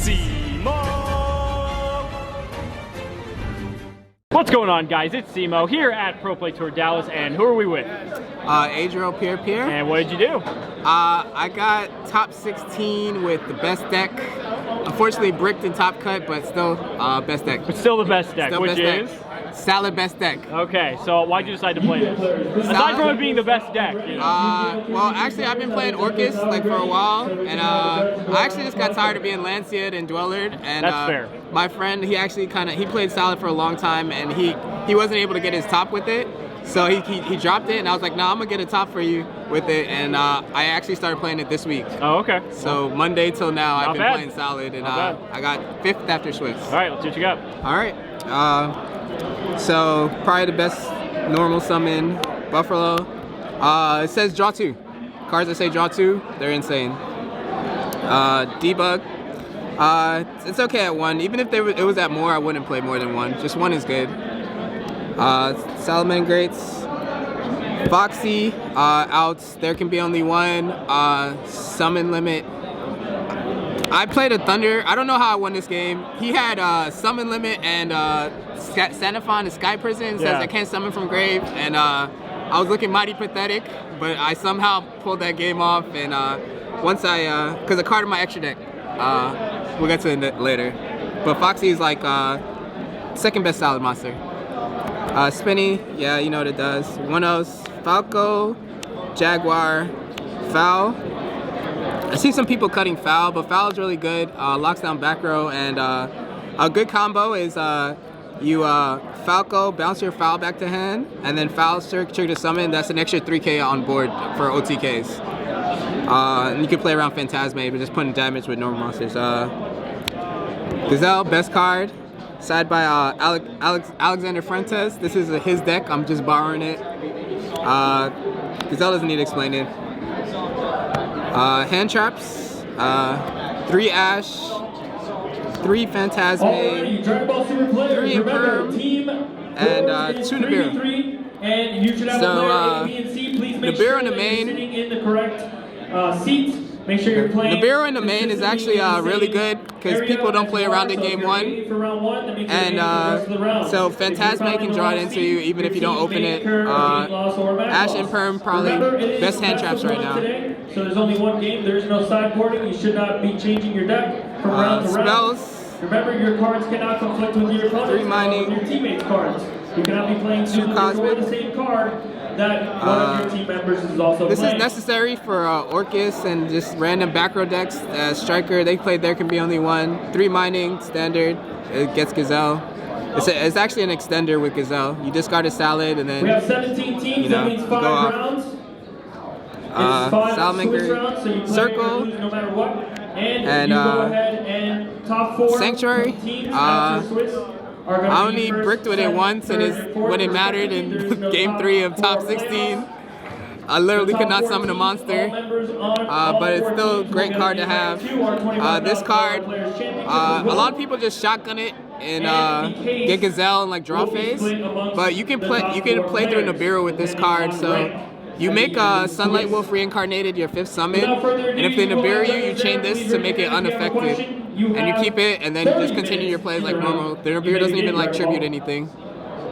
Cimoooooooo! What's going on, guys? It's Cimo here at Pro Play Tour Dallas, and who are we with? Adriel Pierre Pierre. And what did you do? I got top 16 with the best deck. Unfortunately, bricked in top cut, but still best deck. But still the best deck, Still which best is? Deck. Salad best deck. Okay, so why'd you decide to play this? Aside from it being the best deck, you know? Well, actually, I've been playing Orcus like for a while, and I actually just got tired of being Lancet and Duelist. And that's fair. My friend, he actually he played Salad for a long time, and he wasn't able to get his top with it, so he dropped it, and I was like, nah, I'm gonna get a top for you with it, and I actually started playing it this week. Oh, okay. So Monday till now, I've been bad. playing Salad, and I got 5th after Swiss. All right, let's see what you got. All right. So probably the best normal summon, Buffalo. It says draw 2. Cards that say draw 2, they're insane. Debug. It's okay at 1. Even if it was at more, I wouldn't play more than 1. Just 1 is good. Salamangreats. Foxy, outs. There can be only 1. Summon limit. I played a Thunder. I don't know how I won this game. He had summon limit and Sanafon, the Sky Prison, says I can't summon from grave, and I was looking mighty pathetic, but I somehow pulled that game off, and once because a card in my extra deck, we'll get to it later. But Foxy is like second best Salad monster. Spinny, yeah, you know what it does. 1-0s, Falco, Jaguar, Foul. I see some people cutting Foul, but Foul is really good. Locks down back row, and a good combo is you Falco, bounce your Foul back to hand, and then Foul trigger to summon. That's an extra 3k on board for OTKs. And you can play around Phantasme, but just putting damage with normal monsters. Gazelle, best card. Side by Alexander Fuentes. This is his deck. I'm just borrowing it. Gazelle doesn't need explaining. Hand traps, 3 Ash, 3 Phantasme, 3 Imperm, and 2 Nibiru. So Nibiru in the main. Nibiru in the main is actually really good because people don't play around in game 1, and so Phantasme can draw it into you even if you don't open it. Ash and Perm probably best hand traps right now. So there's only 1 game, there's no sideboarding, you should not be changing your deck from round to round. Spells. Remember, your cards cannot conflict with your opponent's 3 mining. Your teammates' cards. You cannot be playing 2 cosmic. the same card that one of your team members is also this playing. Is necessary for Orcus and just random back row decks. Striker, they played there can be only 1. 3 mining, standard, it gets Gazelle. It's actually an extender with Gazelle. You discard a Salad and then we have 17 teams, that means 5 rounds. Salamangreat, so Circle, no matter what. And you go ahead and top 4 Sanctuary. teams after Swiss are I only bricked with it once, and when it mattered in game 3 of top 16. I literally could not summon a monster, but it's still a great card to have. This card, a lot of people just shotgun it and get Gazelle and like draw phase, but you can play through Nibiru with this card. So you make Sunlight Wolf reincarnated your 5th summon, and if they Nibiru you chain this to make it unaffected, and you keep it, and then you just continue your plays like normal. The Nibiru doesn't even like tribute anything.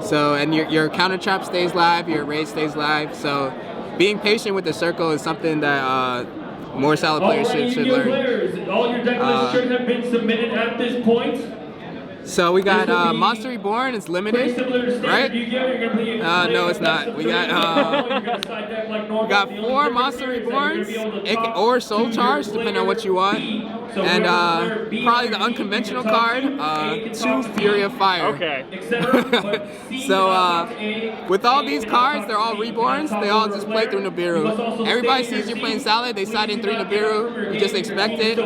So, and your counter trap stays live, your raid stays live. So, being patient with the circle is something that more Salad players should learn. All your deck lists should have been submitted at this point. So we got Monster Reborn, it's limited, right? No, it's not. We got 4 Monster Reborns, or Soul Charge, depending on what you want. And probably the unconventional card, 2 Fury of Fire. Okay. So with all these cards, they're all Reborns, they all just play through Nibiru. Everybody sees you playing Salad, they side in 3 Nibiru, you just expect it.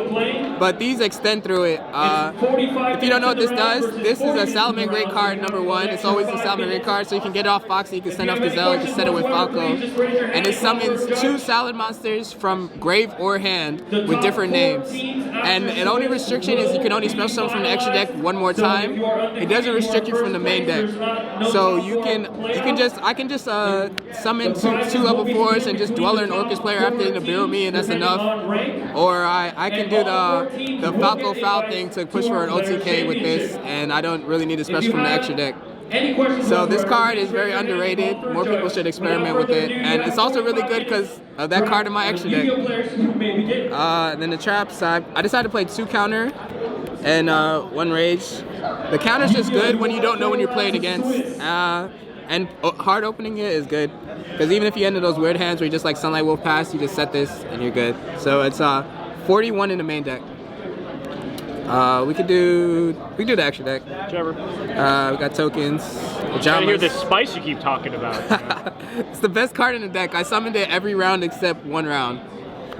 But these extend through it. If you don't know what this does, this is a Salamangreat card, number 1. It's always a Salamangreat card, so you can get it off Foxy, you can send off Gazelle, you can set it with Falco. And it summons 2 Salad monsters from grave or hand with different names. and the only restriction is you can only special summon from the extra deck one more time. It doesn't restrict you from the main deck. So I can just summon two level 4s and just Dweller and Orcus player after the build me, and that's enough. Or I can do the Falco Foul thing to push for an OTK with this, and I don't really need a special from the extra deck. So this card is very underrated. More people should experiment with it, and it's also really good because of that card in my extra deck. And then the traps, I decided to play 2 counter and 1 rage. The counter's just good when you don't know when you're playing against, and hard opening it is good because even if you end in those weird hands where you just like Sunlight Wolf pass, you just set this and you're good. So it's 41 in the main deck. We could do the extra deck. Whichever. We got tokens. I gotta hear this spice you keep talking about. It's the best card in the deck. I summoned it every round except 1 round.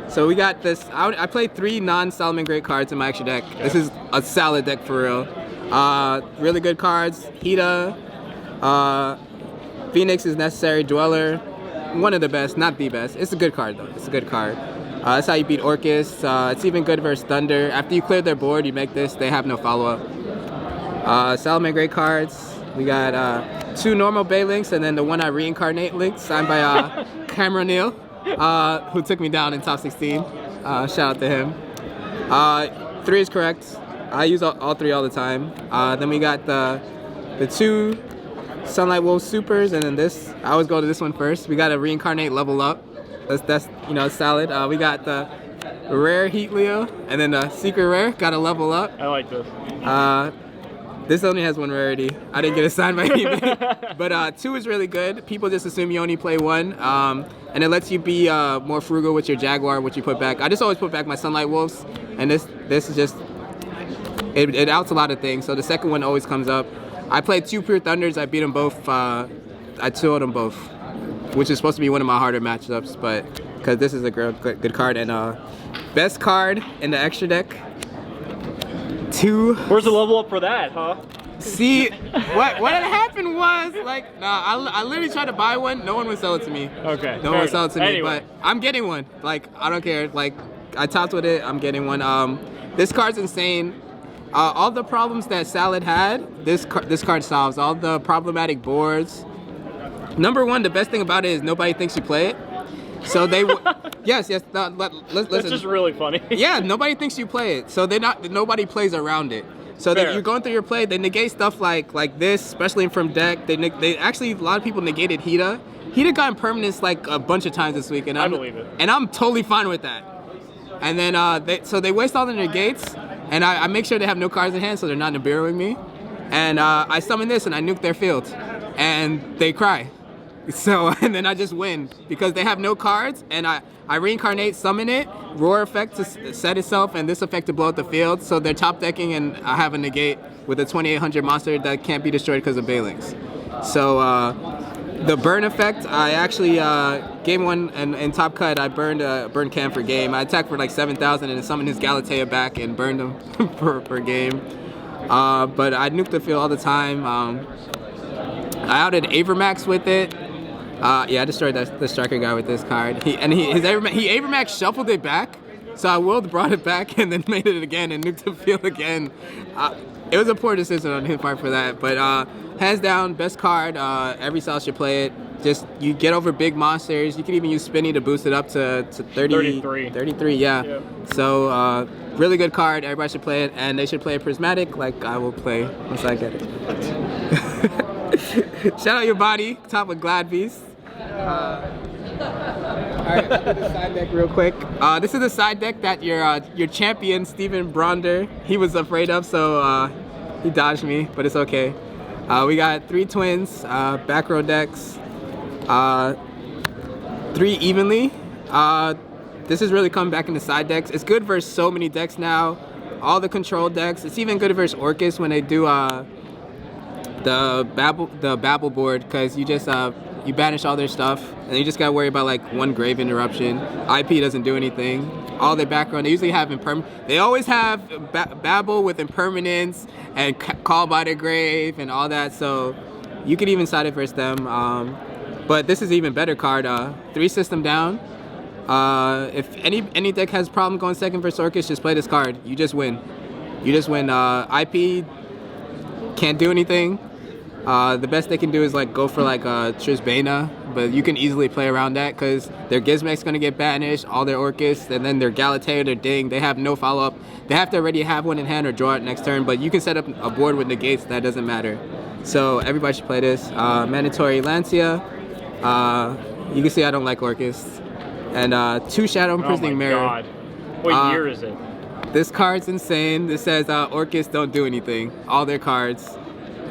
So we got this. I played 3 non-Salamangreat cards in my extra deck. This is a solid deck for real. Really good cards. Hita, Phoenix is necessary. Dweller, one of the best, not the best. It's a good card though. It's a good card. That's how you beat Orcus. It's even good versus Thunder. After you clear their board, you make this. They have no follow-up. Salamangreat cards. We got 2 normal Bay links and then the one I reincarnate link signed by Cameron Neal, who took me down in top 16. Shout out to him. 3 is correct. I use all 3 all the time. Then we got the 2 Sunlight Wolf supers, and then this. I always go to this one first. We got a reincarnate level up. That's you know, solid. We got the rare Heat Leo, and then the secret rare got a level up. I like this. This only has 1 rarity. I didn't get it signed by anybody. But 2 is really good. People just assume you only play 1, and it lets you be more frugal with your Jaguar, which you put back. I just always put back my Sunlight Wolves, and this is just it outs a lot of things. So the second one always comes up. I played 2 Pure Thunders. I beat them both. I 2'd them both, which is supposed to be one of my harder matchups, but because this is a good card. And best card in the extra deck. 2. Where's the level up for that, huh? See, what had happened was, like, I literally tried to buy one. No one would sell it to me. Okay. No one would sell it to me, anyway. but I'm getting one. Like, I don't care. Like, I topped with it. I'm getting one. This card's insane. All the problems that Salad had, this card solves. All the problematic boards. Number 1, the best thing about it is nobody thinks you play it. So they yes. No, listen. That's just really funny. Yeah, nobody thinks you play it, so nobody plays around it. So that you're going through your play, they negate stuff like this, especially from deck. They actually, a lot of people negated Hita. Hita got impermanence like a bunch of times this week, and I believe it. And I'm totally fine with that. And then they waste all the negates, and I make sure they have no cards in hand, so they're not Nibiruing me. And I summon this, and I nuke their field, and they cry. So, and then I just win because they have no cards, and I reincarnate, summon it, roar effect to set itself, and this effect to blow up the field. So they're top decking, and I have a negate with a 2800 monster that can't be destroyed because of Baylings. So the burn effect, I actually game 1 and in top cut, I burned Cam for game. I attacked for like 7,000 and summoned his Galatea back and burned him per game. But I nuked the field all the time. I outed Avermax with it. Yeah, I destroyed the striker guy with this card. He Avermax shuffled it back, so I willed brought it back and then made it again and nuked the field again. It was a poor decision on his part for that, but hands down, best card. Every style should play it. Just you get over big monsters. You can even use Spinny to boost it up to 33. 33, yeah. Yep. So really good card. Everybody should play it, and they should play it prismatic, like I will play once I get it. Shout out your body, top of Glad Beast. Alright, I'll do the side deck real quick. This is the side deck that your champion, Steven Bronder, he was afraid of, so he dodged me, but it's okay. We got 3 twins, back row decks, 3 evenly. This has really come back into side decks. It's good versus so many decks now. All the control decks. It's even good versus Orcus when they do the Babel board, because you just you banish all their stuff and you just gotta worry about like 1 grave interruption. IP doesn't do anything. All their background, they usually have they always have Babel with impermanence and call by the grave and all that, so you could even side it versus them. But this is an even better card. 3 system down. If any deck has problem going second versus Orcus, just play this card. You just win. You just win. IP can't do anything. The best they can do is like go for like Trisbana, but you can easily play around that because their Gizmek's gonna get banished, all their Orcus, and then their Galatea, their Ding, they have no follow-up. They have to already have one in hand or draw it next turn, but you can set up a board with negates, that doesn't matter. So everybody should play this. Mandatory Lancia. You can see I don't like Orcus. And 2 Shadow Imprisoning Mirror. Oh my god. What year is it? This card's insane. This says Orcus don't do anything. All their cards.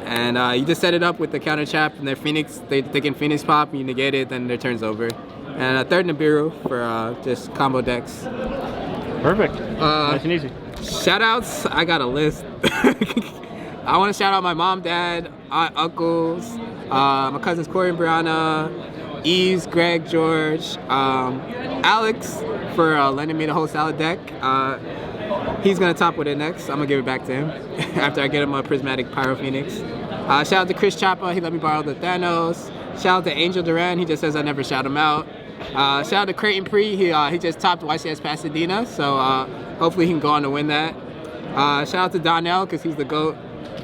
And you just set it up with the counter trap and their Phoenix. They can Phoenix pop, you negate it, then their turn's over. And a third Nibiru for just combo decks. Perfect. Nice and easy. Shout outs, I got a list. I want to shout out my mom, dad, aunt, uncles, my cousins Corey and Brianna, Eves, Greg, George, Alex for lending me the whole salad deck. He's gonna top with it next. I'm gonna give it back to him after I get him a prismatic Pyro Phoenix. Shout out to Chris Chapa, he let me borrow the Thanos. Shout out to Angel Duran, he just says I never shout him out. Shout out to Creighton Pre, he just topped YCS Pasadena, so hopefully he can go on to win that. Shout out to Donnell, because he's the GOAT.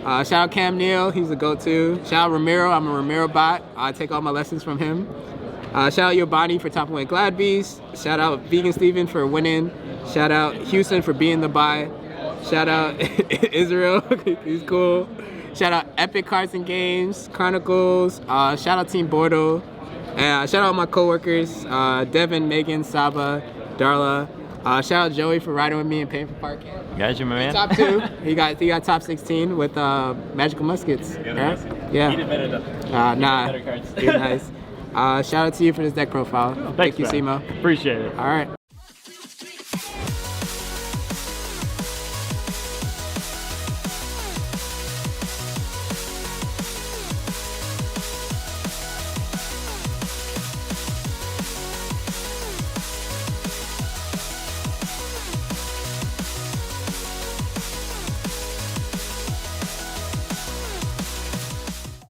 Shout out Cam Neal, he's the GOAT too. Shout out Ramiro, I'm a Ramiro bot. I take all my lessons from him. Shout out Yobani for topping with Glad Beast. Shout out Vegan Steven for winning. Shout out Houston for being the buy. Shout out Israel, he's cool. Shout out Epic Cards and Games, Chronicles. Shout out Team Bordeaux. Shout out my coworkers, Devin, Megan, Saba, Darla. Shout out Joey for riding with me and paying for parking. Gotcha, my man. Top 2. he got top 16 with Magical Muskets. Yeah. He did better though. Nah. Better cards. You're nice. Shout out to you for this deck profile. Thanks, Thank you, man. Simo. Appreciate it. All right.